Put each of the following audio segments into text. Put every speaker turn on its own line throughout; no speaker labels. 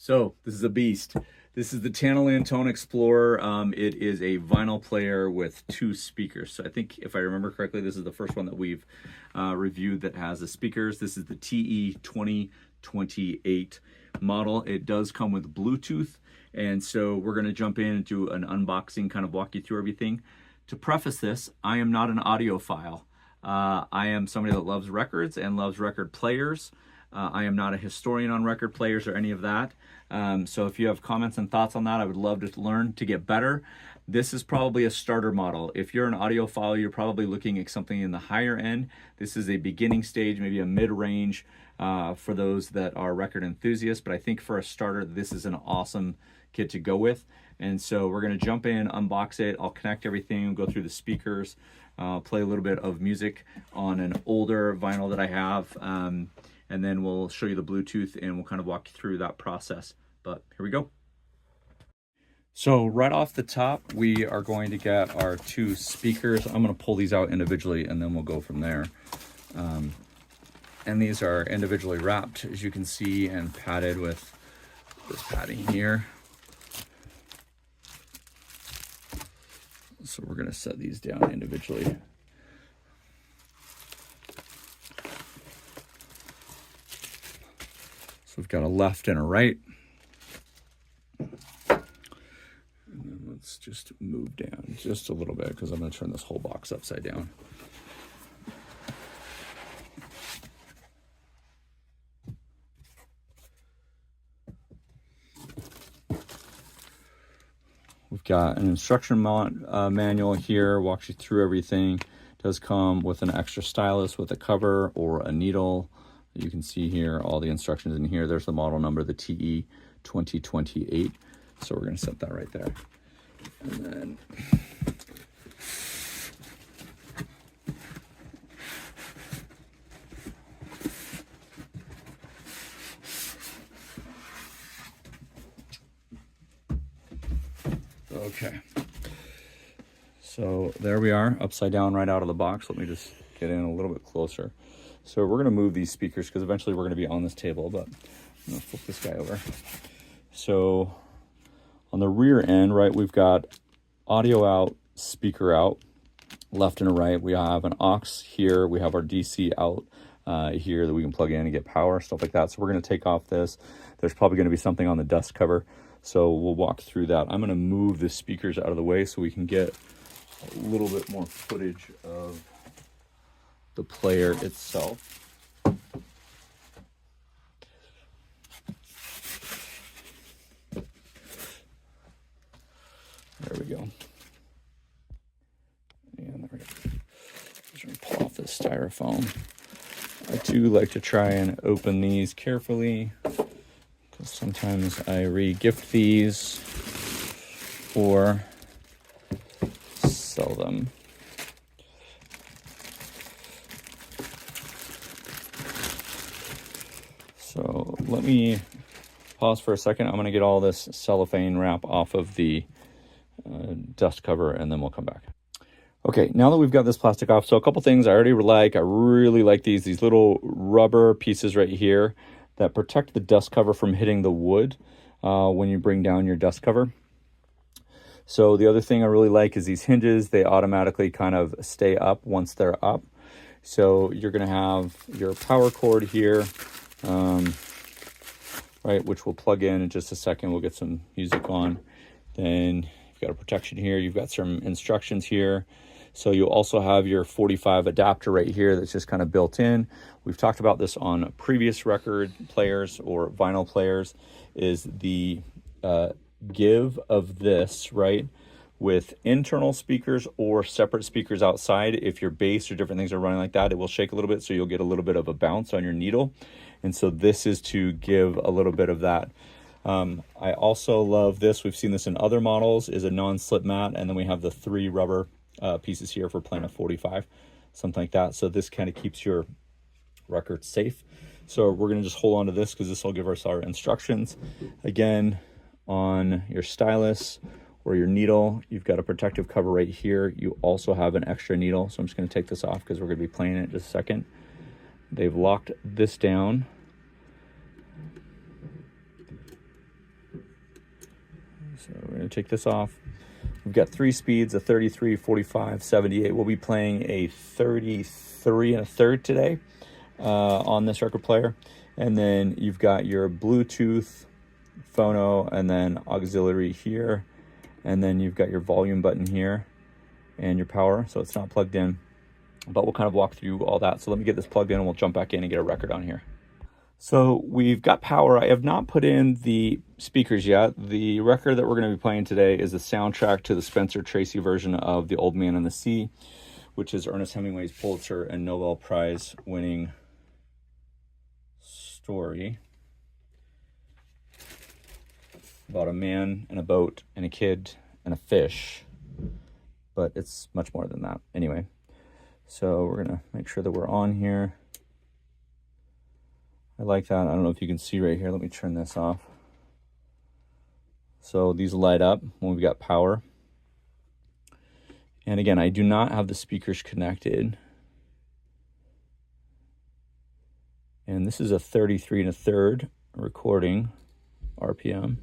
So this is a beast. This is the TANLANIN Tone Explorer. It is a vinyl player with 2 speakers. So I think if I remember correctly, this is the first one that we've reviewed that has the speakers. This is the TE2028 model. It does come with Bluetooth. And so we're going to jump in and do an unboxing, kind of walk you through everything. To preface this, I am not an audiophile. I am somebody that loves records and loves record players. I am not a historian on record players or any of that. So if you have comments and thoughts on that, I would love to learn to get better. This is probably a starter model. If you're an audiophile, you're probably looking at something in the higher end. This is a beginning stage, maybe a mid-range for those that are record enthusiasts. But I think for a starter, this is an awesome kit to go with. And so we're going to jump in, unbox it. I'll connect everything, go through the speakers, play a little bit of music on an older vinyl that I have. And then we'll show you the Bluetooth and we'll kind of walk you through that process. But here we go. So right off the top, we are going to get our 2 speakers. I'm going to pull these out individually and then we'll go from there. And these are individually wrapped, as you can see, and padded with this padding here. So we're going to set these down individually. So we've got a left and a right. And then let's just move down just a little bit because I'm going to turn this whole box upside down. We've got an instruction manual here, walks you through everything. It does come with an extra stylus with a cover or a needle. You can see here all the instructions in here. There's the model number, the TE2028. So we're going to set that right there. And then okay. So there we are, upside down right out of the box. Let me just get in a little bit closer. So we're going to move these speakers because eventually we're going to be on this table, but I'm going to flip this guy over. So on the rear end, right, we've got audio out, speaker out, left and right. We have an aux here. We have our DC out here that we can plug in and get power, stuff like that. So we're going to take off this. There's probably going to be something on the dust cover. So we'll walk through that. I'm going to move the speakers out of the way so we can get a little bit more footage of the player itself. There we go. And there we go. Just gonna pull off this styrofoam. I do like to try and open these carefully because sometimes I re-gift these or sell them. So let me pause for a second. I'm going to get all this cellophane wrap off of the dust cover and then we'll come back. Okay, now that we've got this plastic off, so a couple things I really like these little rubber pieces right here that protect the dust cover from hitting the wood when you bring down your dust cover. So the other thing I really like is these hinges. They automatically kind of stay up once they're up. So you're going to have your power cord here. Right, which we'll plug in just a second. We'll get some music on. Then you've got a protection here. You've got some instructions here. So you'll also have your 45 adapter right here that's just kind of built in. We've talked about this on previous record players or vinyl players, is the give of this, right, with internal speakers or separate speakers outside. If your bass or different things are running like that, it will shake a little bit, so you'll get a little bit of a bounce on your needle. And so this is to give a little bit of that. I also love this. We've seen this in other models, is a non-slip mat. And then we have the 3 rubber pieces here for playing a 45, something like that. So this kind of keeps your record safe. So we're going to just hold on to this because this will give us our instructions. Again, on your stylus or your needle, you've got a protective cover right here. You also have an extra needle. So I'm just going to take this off because we're going to be playing it in just a second. They've locked this down. So we're going to take this off. We've got 3 speeds, a 33, 45, 78. We'll be playing a 33 and a third today on this record player. And then you've got your Bluetooth, phono, and then auxiliary here. And then you've got your volume button here and your power. So it's not plugged in, but we'll kind of walk through all that. So let me get this plugged in and we'll jump back in and get a record on here. So we've got power. I have not put in the speakers yet. The record that we're going to be playing today is the soundtrack to the Spencer Tracy version of The Old Man and the Sea, which is Ernest Hemingway's Pulitzer and Nobel Prize winning story about a man and a boat and a kid and a fish. But it's much more than that. Anyway, so we're going to make sure that we're on here. I like that. I don't know if you can see right here. Let me turn this off. So these light up when we've got power. And again, I do not have the speakers connected. And this is a 33 and a third recording RPM.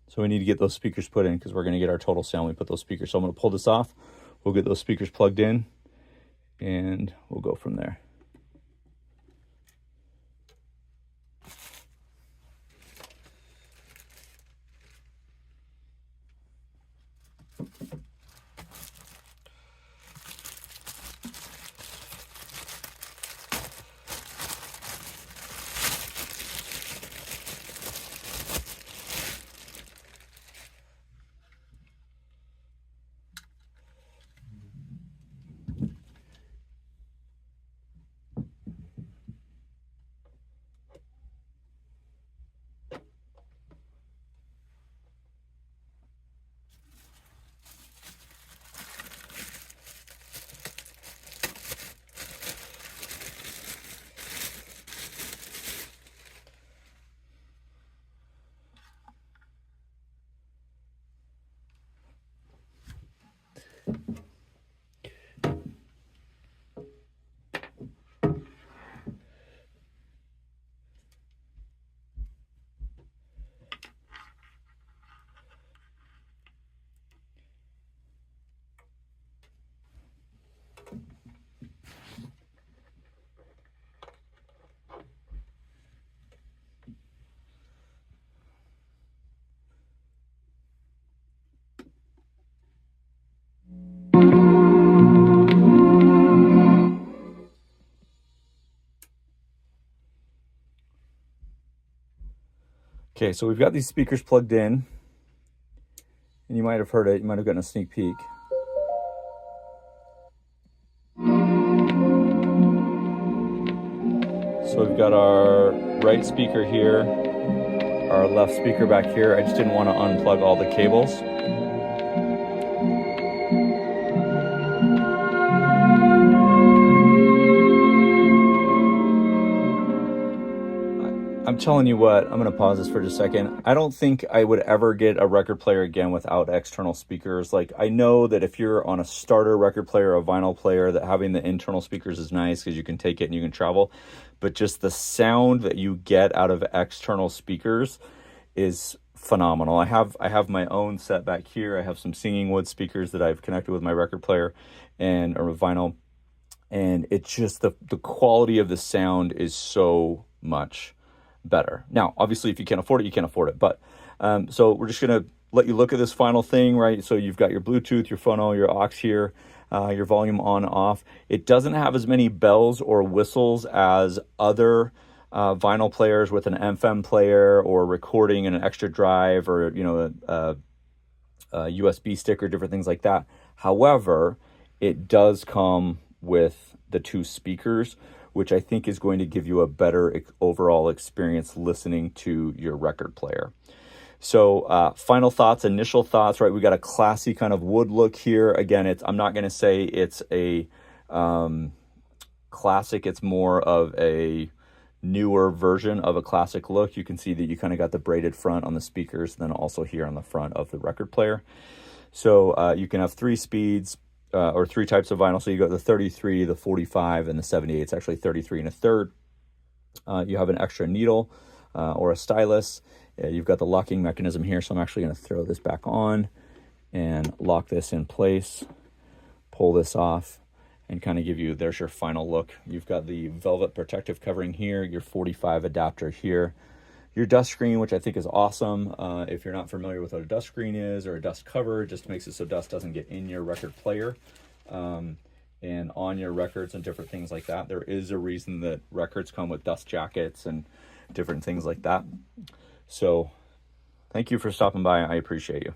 So we need to get those speakers put in because we're going to get our total sound when we put those speakers. So I'm going to pull this off. We'll get those speakers plugged in and we'll go from there. Okay, so we've got these speakers plugged in, and you might have heard it. You might have gotten a sneak peek. So we've got our right speaker here, our left speaker back here. I just didn't want to unplug all the cables. I'm telling you what, I'm going to pause this for just a second. I don't think I would ever get a record player again without external speakers. Like, I know that if you're on a starter record player, a vinyl player, that having the internal speakers is nice because you can take it and you can travel. But just the sound that you get out of external speakers is phenomenal. I have my own set back here. I have some Singing Wood speakers that I've connected with my record player or vinyl. And it's just the quality of the sound is so much better. Now, obviously, if you can't afford it, you can't afford it. But so we're just going to let you look at this final thing, right? So you've got your Bluetooth, your phono, your aux here, your volume on, off. It doesn't have as many bells or whistles as other vinyl players with an FM player or recording and an extra drive or, a USB stick or different things like that. However, it does come with the 2 speakers, which I think is going to give you a better overall experience listening to your record player. So final thoughts, initial thoughts, right? We got a classy kind of wood look here. Again, I'm not going to say it's a classic. It's more of a newer version of a classic look. You can see that you kind of got the braided front on the speakers, and then also here on the front of the record player. So you can have 3 speeds or 3 types of vinyl. So you got the 33, the 45, and the 78. It's actually 33 1/3. You have an extra needle or a stylus. You've got the locking mechanism here. So I'm actually going to throw this back on and lock this in place, pull this off, and kind of give you, there's your final look. You've got the velvet protective covering here, your 45 adapter here, your dust screen, which I think is awesome. If you're not familiar with what a dust screen is or a dust cover, it just makes it so dust doesn't get in your record player and on your records and different things like that. There is a reason that records come with dust jackets and different things like that. So thank you for stopping by. I appreciate you.